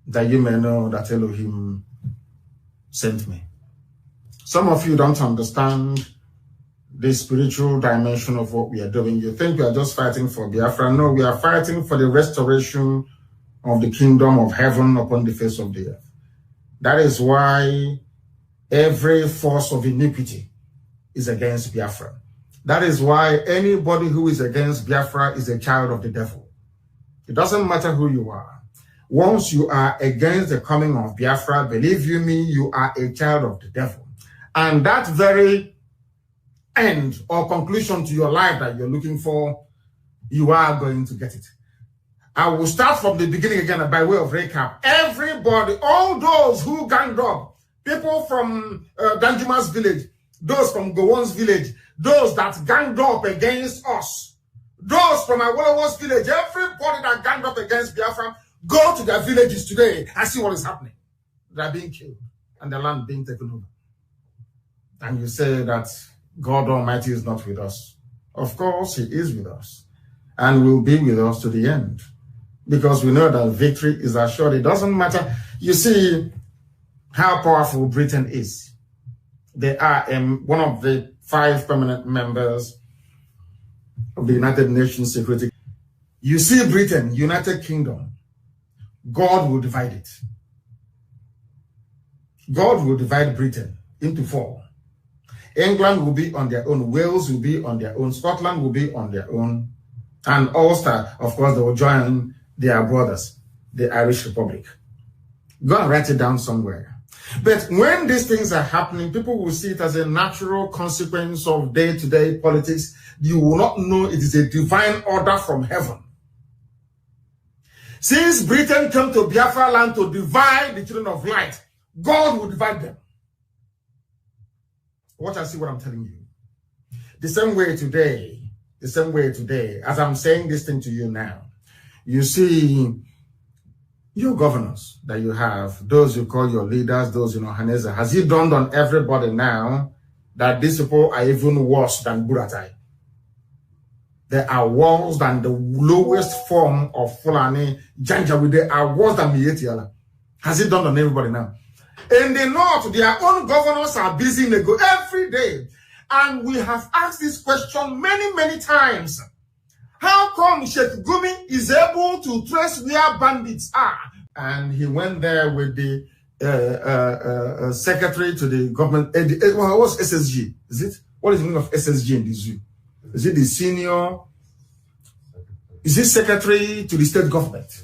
that you may know that Elohim sent me. Some of you don't understand the spiritual dimension of what we are doing. You think we are just fighting for Biafra. No, we are fighting for the restoration of the kingdom of heaven upon the face of the earth. That is why every force of iniquity is against Biafra. That is why anybody who is against Biafra is a child of the devil. It doesn't matter who you are. Once you are against the coming of Biafra, believe you me, you are a child of the devil. And that very end or conclusion to your life that you're looking for, you are going to get it. I will start from the beginning again by way of recap. Everybody, all those who ganged up, people from Danjuma's village, those from Gowon's village, those that ganged up against us, those from Awolowo's village, everybody that ganged up against Biafra, go to their villages today and see what is happening. They are being killed and the land being taken over. And you say that God Almighty is not with us. Of course, He is with us and will be with us to the end, because we know that victory is assured. It doesn't matter. You see how powerful Britain is. They are one of the 5 permanent members of the United Nations Security. You see Britain, United Kingdom, God will divide it. God will divide Britain into 4. England will be on their own. Wales will be on their own. Scotland will be on their own. And Ulster, of course, they will join their brothers, the Irish Republic. Go and write it down somewhere. But when these things are happening, people will see it as a natural consequence of day-to-day politics. You will not know it is a divine order from heaven. Since Britain came to Biafra land to divide the children of light, God will divide them. Watch and see what I'm telling you. The same way today, as I'm saying this thing to you now, you see your governors that you have, those you call your leaders, those you know, Haneza. Has it dawned on everybody now that these people are even worse than Buratai? They are worse than the lowest form of Fulani Janjaweed. They are worse than Mietiala. Has it dawned on everybody now? In the north, their own governors are busy every day. And we have asked this question many, many times. How come Sheikh Gumi is able to trace where bandits are? And he went there with the secretary to the government. Well, what's SSG? Is it? What is the meaning of SSG in the zoo? Is it the senior? Is it secretary to the state government?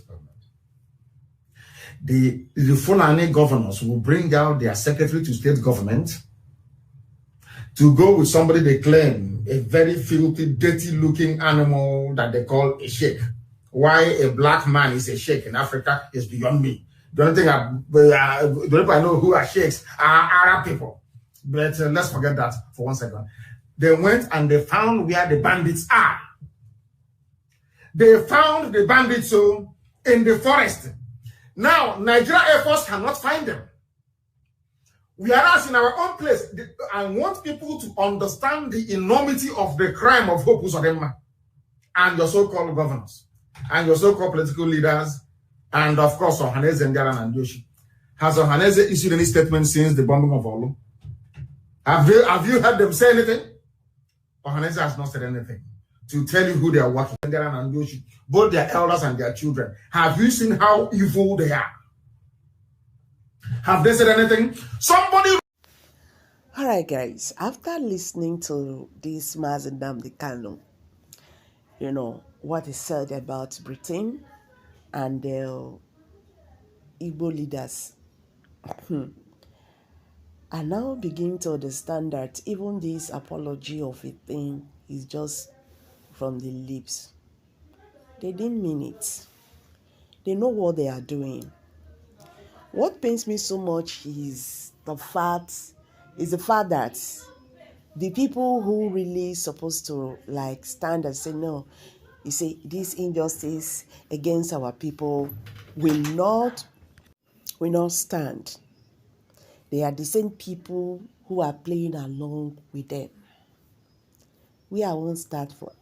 The Fulani governors will bring out their secretary to state government to go with somebody they claim a very filthy, dirty-looking animal that they call a sheikh. Why a black man is a sheikh in Africa is beyond me. The only thing the people I know who are sheikhs are Arab people. But let's forget that for 1 second. They went and they found where the bandits are. They found the bandits in the forest. Now, Nigeria Air Force cannot find them. Whereas in our own place, I want people to understand the enormity of the crime of Hope Uzodinma and your so-called governors and your so-called political leaders, and of course, Ohaneze Ndiaye and Yoshi. Has Ohaneze issued any statement since the bombing of Olu? Have you heard them say anything? Ohaneze has not said anything to tell you who they are working. Ndiaye and Yoshi, both their elders and their children. Have you seen how evil they are? Have they said anything? Somebody. All right, guys. After listening to this Nnamdi Kanu, you know what is said about Britain and the Igbo leaders, I now begin to understand that even this apology of a thing is just from the lips. They didn't mean it. They know what they are doing. What pains me so much is the fact that the people who really supposed to stand and say no, you see, this injustice against our people will not stand. They are the same people who are playing along with them. I won't start for.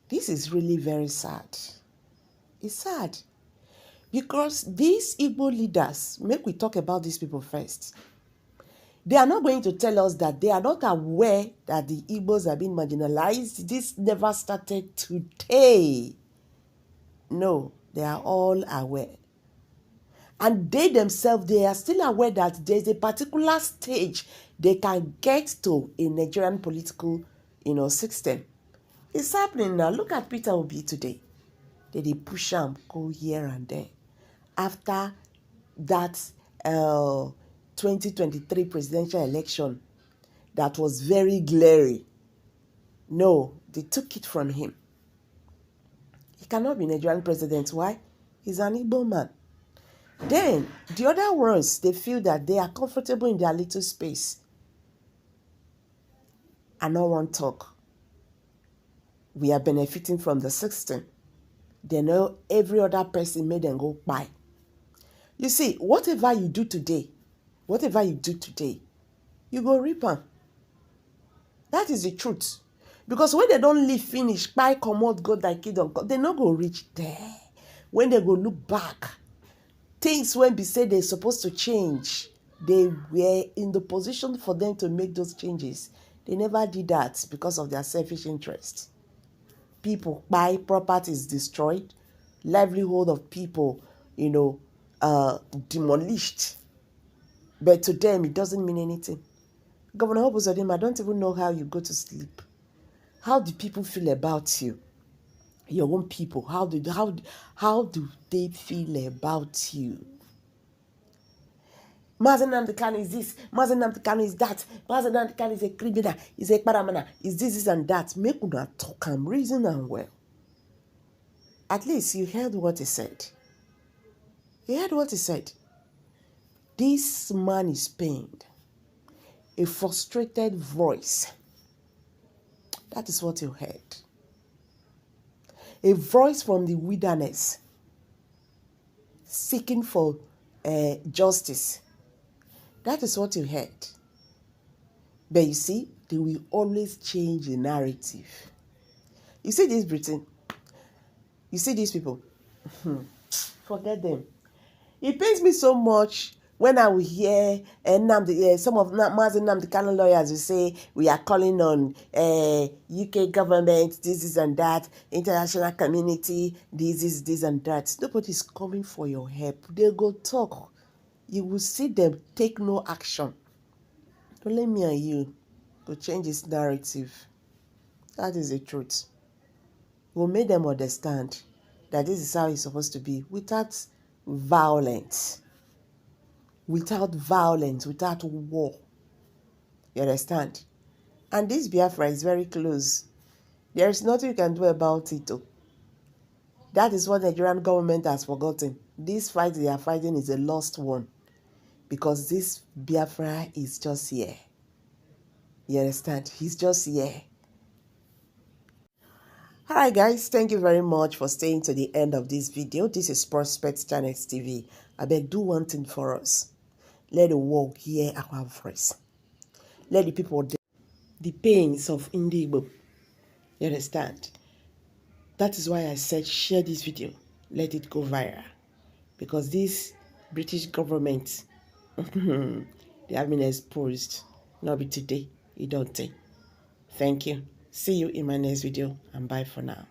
This is really very sad. It's sad. Because these Igbo leaders, make we talk about these people first. They are not going to tell us that they are not aware that the Igbos are being marginalized. This never started today. No, they are all aware. And they themselves, they are still aware that there's a particular stage they can get to in Nigerian political, system. It's happening now. Look at Peter Obi today. They push him, go here and there. After that 2023 presidential election that was very glary. No, they took it from him. He cannot be Nigerian president. Why? He's an Igbo man. Then, the other ones, they feel that they are comfortable in their little space and no one talk. We are benefiting from the system. They know every other person made them go by. You see, whatever you do today, you go reap am. That is the truth. Because when they don't live finish, buy, commode, go like kingdom, they no go reach there. When they go look back, things when be said they're supposed to change, they were in the position for them to make those changes. They never did that because of their selfish interest. People buy, properties destroyed, livelihood of people, demolished. But to them, it doesn't mean anything. Governor Obuzodinma, I don't even know how you go to sleep. How do people feel about you? Your own people, how do they feel about you? Nnamdi Kanu is this, Nnamdi Kanu is that, Nnamdi Kanu is a criminal, is a paramana, is this and that. Make una talk and reason and well. At least you heard what he said. This man is pained. A frustrated voice. That is what you heard. A voice from the wilderness seeking for justice. That is what you heard. But you see, they will always change the narrative. You see this Britain? You see these people? Forget them. It pains me so much when I will hear some of Nnamdi Kanu lawyers will say, we are calling on UK government, this and that, international community, this and that. Nobody's coming for your help. They go talk. You will see them take no action. Don't let me and you go change this narrative. That is the truth. We'll make them understand that this is how it's supposed to be, without violence. Without war. You understand? And this Biafra is very close. There is nothing you can do about it. That is what the Nigerian government has forgotten. This fight they are fighting is a lost one. Because this Biafra is just here. You understand? He's just here. Alright guys, thank you very much for staying to the end of this video. This is Prospect Channels TV. I beg, do one thing for us. Let the world hear our voice. Let the people the pains of Igbo. You understand? That is why I said share this video. Let it go viral. Because this British government, they have been exposed. Not be today. You don't think. Thank you. See you in my next video and bye for now.